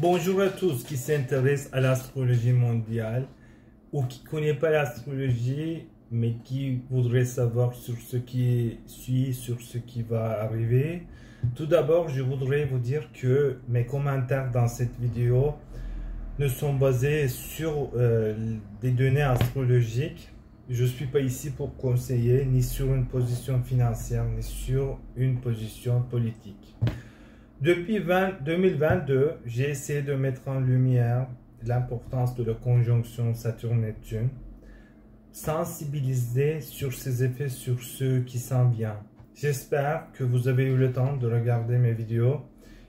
Bonjour à tous qui s'intéressent à l'astrologie mondiale ou qui ne connaissent pas l'astrologie mais qui voudraient savoir sur ce qui suit, sur ce qui va arriver. Tout d'abord, je voudrais vous dire que mes commentaires dans cette vidéo ne sont basés sur des données astrologiques. Je ne suis pas ici pour conseiller ni sur une position financière ni sur une position politique. Depuis 2022, j'ai essayé de mettre en lumière l'importance de la conjonction Saturne-Neptune, sensibiliser sur ses effets sur ce qui s'en vient. J'espère que vous avez eu le temps de regarder mes vidéos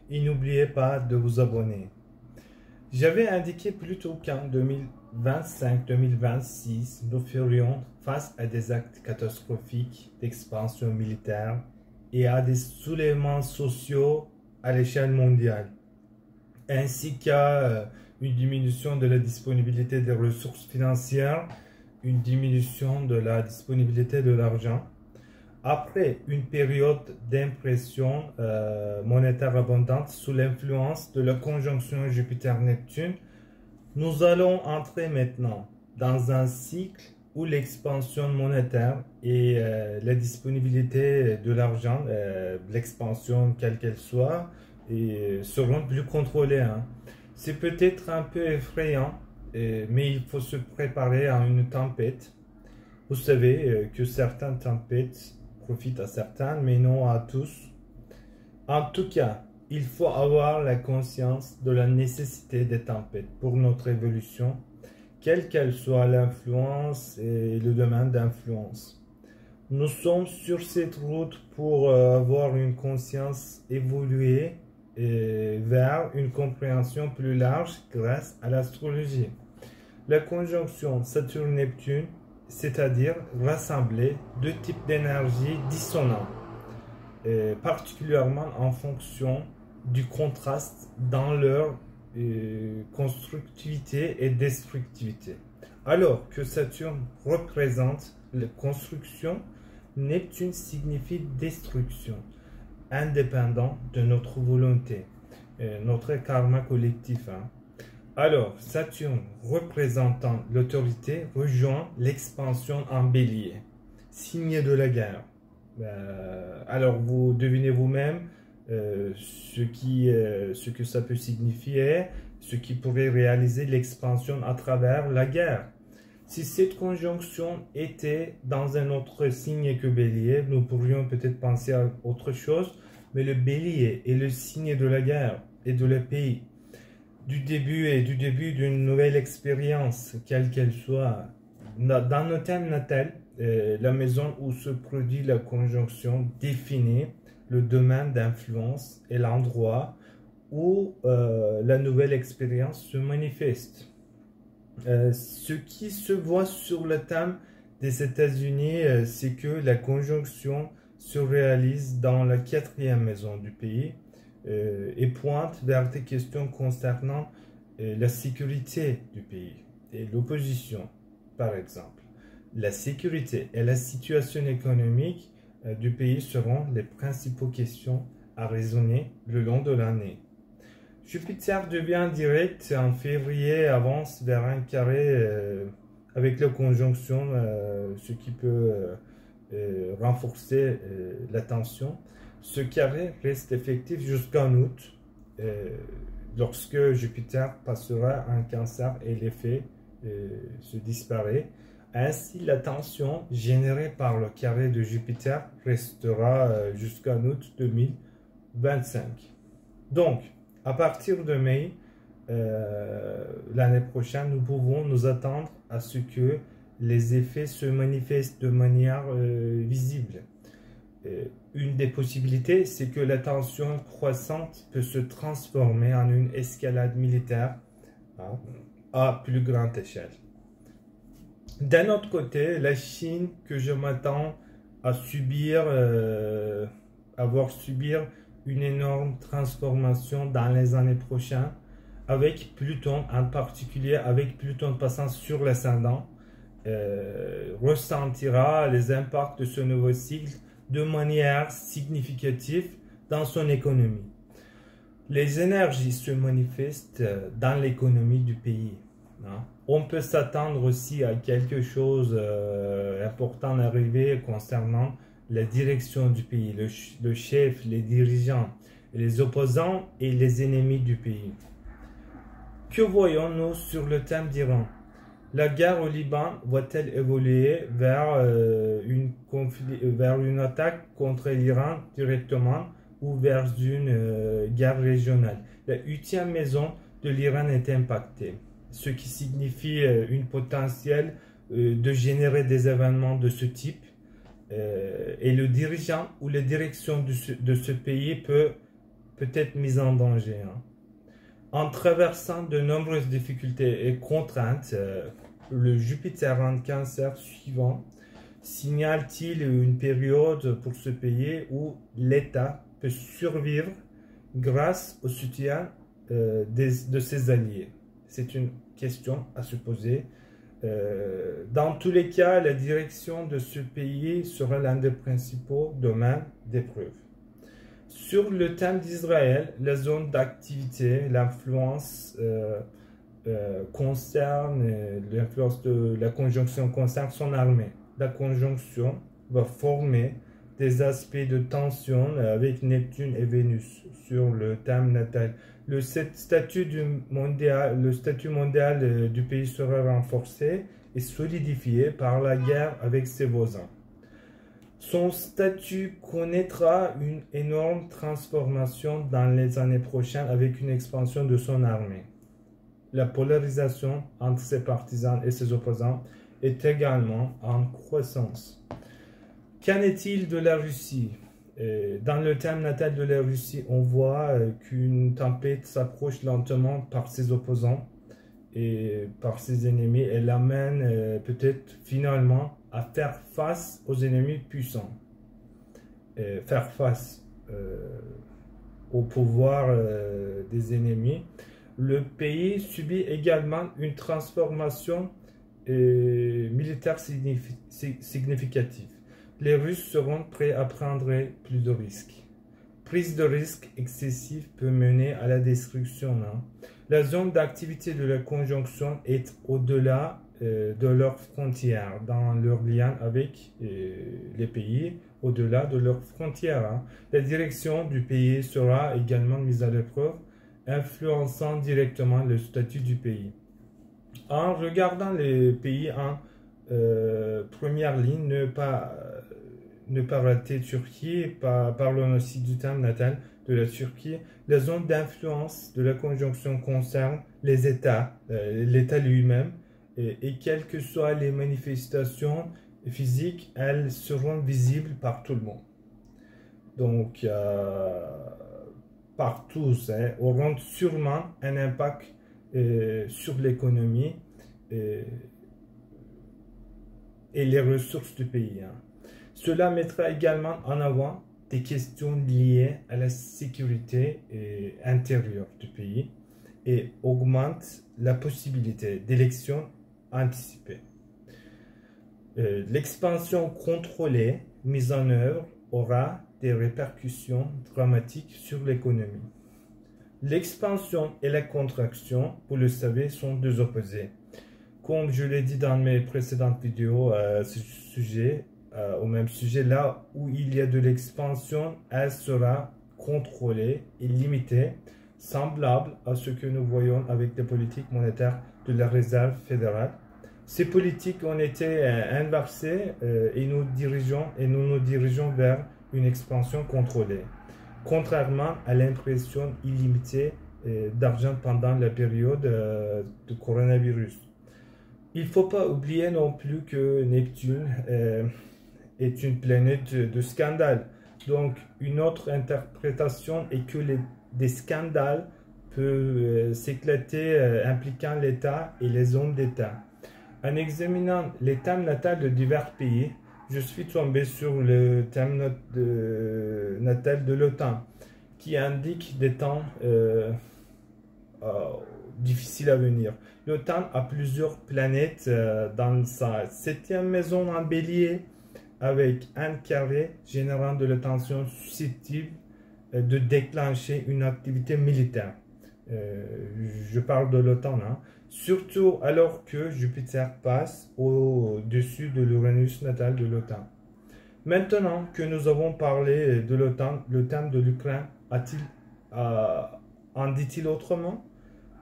et n'oubliez pas de vous abonner. J'avais indiqué plus tôt qu'en 2025-2026, nous ferions face à des actes catastrophiques d'expansion militaire et à des soulèvements sociaux à l'échelle mondiale, ainsi qu'à une diminution de la disponibilité des ressources financières, une diminution de la disponibilité de l'argent. Après une période d'impression monétaire abondante sous l'influence de la conjonction Jupiter-Neptune, nous allons entrer maintenant dans un cycle où l'expansion monétaire et la disponibilité de l'argent, l'expansion quelle qu'elle soit, seront plus contrôlées. Hein. C'est peut-être un peu effrayant, mais il faut se préparer à une tempête. Vous savez que certaines tempêtes profitent à certains, mais non à tous. En tout cas, il faut avoir la conscience de la nécessité des tempêtes pour notre évolution, quelle qu'elle soit l'influence et le domaine d'influence. Nous sommes sur cette route pour avoir une conscience évoluée vers une compréhension plus large grâce à l'astrologie. La conjonction Saturne-Neptune, c'est-à-dire rassembler deux types d'énergie dissonants, particulièrement en fonction du contraste dans leur constructivité et destructivité. Alors que Saturne représente la construction, Neptune signifie destruction, indépendant de notre volonté, notre karma collectif. Hein. Alors, Saturne représentant l'autorité rejoint l'expansion en bélier, signe de la guerre. Alors, vous devinez vous-même ce que ça peut signifier, ce qui pourrait réaliser l'expansion à travers la guerre. Si cette conjonction était dans un autre signe que Bélier, nous pourrions peut-être penser à autre chose, mais le Bélier est le signe de la guerre et de la paix, du début d'une nouvelle expérience, quelle qu'elle soit. Dans notre thème natal, la maison où se produit la conjonction définit le domaine d'influence et l'endroit où la nouvelle expérience se manifeste. Ce qui se voit sur le thème des États-Unis, c'est que la conjonction se réalise dans la 4e maison du pays et pointe vers des questions concernant la sécurité du pays et l'opposition, par exemple. La sécurité et la situation économique du pays seront les principales questions à raisonner le long de l'année. Jupiter devient direct en février, avance vers un carré avec la conjonction, ce qui peut renforcer la tension. Ce carré reste effectif jusqu'en août, lorsque Jupiter passera en Cancer et l'effet se disparaît. Ainsi, la tension générée par le carré de Jupiter restera jusqu'en août 2025. Donc, à partir de mai, l'année prochaine, nous pouvons nous attendre à ce que les effets se manifestent de manière visible. Une des possibilités, c'est que la tension croissante peut se transformer en une escalade militaire à plus grande échelle. D'un autre côté, la Chine, que je m'attends à subir une énorme transformation dans les années prochaines, avec Pluton, en particulier avec Pluton passant sur l'ascendant, ressentira les impacts de ce nouveau cycle de manière significative dans son économie. Les énergies se manifestent dans l'économie du pays. Hein. On peut s'attendre aussi à quelque chose d'important d'arriver concernant la direction du pays, le chef, les dirigeants, les opposants et les ennemis du pays. Que voyons-nous sur le thème d'Iran? La guerre au Liban va-t-elle évoluer vers une attaque contre l'Iran directement ou vers une guerre régionale? La 8e maison de l'Iran est impactée, ce qui signifie une potentielle de générer des événements de ce type. Et le dirigeant ou la direction de ce pays peut être mise en danger. Hein. En traversant de nombreuses difficultés et contraintes, le Jupiter en Cancer suivant signale-t-il une période pour ce pays où l'État peut survivre grâce au soutien de ses alliés? C'est une question à se poser. Dans tous les cas, la direction de ce pays sera l'un des principaux domaines d'épreuve. Sur le thème d'Israël, la zone d'activité, l'influence l'influence de la conjonction concerne son armée. La conjonction va former des aspects de tension avec Neptune et Vénus sur le thème natal. Le statut mondial du pays sera renforcé et solidifié par la guerre avec ses voisins. Son statut connaîtra une énorme transformation dans les années prochaines avec une expansion de son armée. La polarisation entre ses partisans et ses opposants est également en croissance. Qu'en est-il de la Russie? Dans le thème natal de la Russie, on voit qu'une tempête s'approche lentement par ses opposants et par ses ennemis. Elle amène peut-être finalement à faire face aux ennemis puissants, faire face au pouvoir des ennemis. Le pays subit également une transformation militaire significative. Les Russes seront prêts à prendre plus de risques. Prise de risque excessive peut mener à la destruction. Hein. La zone d'activité de la conjonction est au-delà de leurs frontières, dans leur lien avec les pays, au-delà de leurs frontières. Hein. La direction du pays sera également mise à l'épreuve, influençant directement le statut du pays. En regardant les pays en première ligne, ne pas rater Turquie, parlons aussi du thème natal de la Turquie. La zone d'influence de la conjonction concerne les États, l'État lui-même, et quelles que soient les manifestations physiques, elles seront visibles par tout le monde. Donc, par tous, auront sûrement un impact sur l'économie et les ressources du pays. Hein. Cela mettra également en avant des questions liées à la sécurité intérieure du pays et augmente la possibilité d'élections anticipées. L'expansion contrôlée mise en œuvre aura des répercussions dramatiques sur l'économie. L'expansion et la contraction, vous le savez, sont deux opposés. Comme je l'ai dit dans mes précédentes vidéos au même sujet, là où il y a de l'expansion, elle sera contrôlée et limitée, semblable à ce que nous voyons avec les politiques monétaires de la Réserve fédérale. Ces politiques ont été inversées et nous nous dirigeons vers une expansion contrôlée, contrairement à l'impression illimitée d'argent pendant la période de coronavirus. Il ne faut pas oublier non plus que Neptune est une planète de scandale. Donc, une autre interprétation est que des scandales peuvent s'éclater impliquant l'État et les hommes d'État. En examinant les thèmes natals de divers pays, je suis tombé sur le thème natal de l'OTAN, qui indique des temps difficiles à venir. L'OTAN a plusieurs planètes dans sa 7e maison en bélier, avec un carré générant de la tension susceptible de déclencher une activité militaire. Je parle de l'OTAN, hein. Surtout alors que Jupiter passe au-dessus de l'Uranus natal de l'OTAN. Maintenant que nous avons parlé de l'OTAN, le thème de l'Ukraine en dit-il autrement?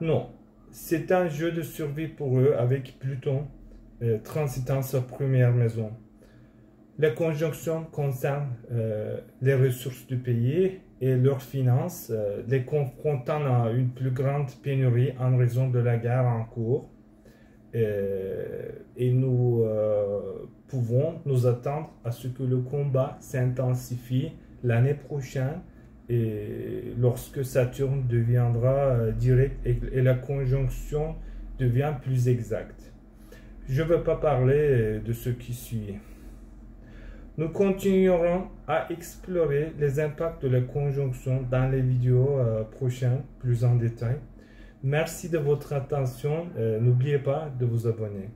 Non, c'est un jeu de survie pour eux avec Pluton transitant sa première maison. La conjonction concerne les ressources du pays et leurs finances, les confrontant à une plus grande pénurie en raison de la guerre en cours. Et nous pouvons nous attendre à ce que le combat s'intensifie l'année prochaine et lorsque Saturne deviendra direct et la conjonction devient plus exacte. Je ne veux pas parler de ce qui suit. Nous continuerons à explorer les impacts de la conjonction dans les vidéos prochaines, plus en détail. Merci de votre attention. N'oubliez pas de vous abonner.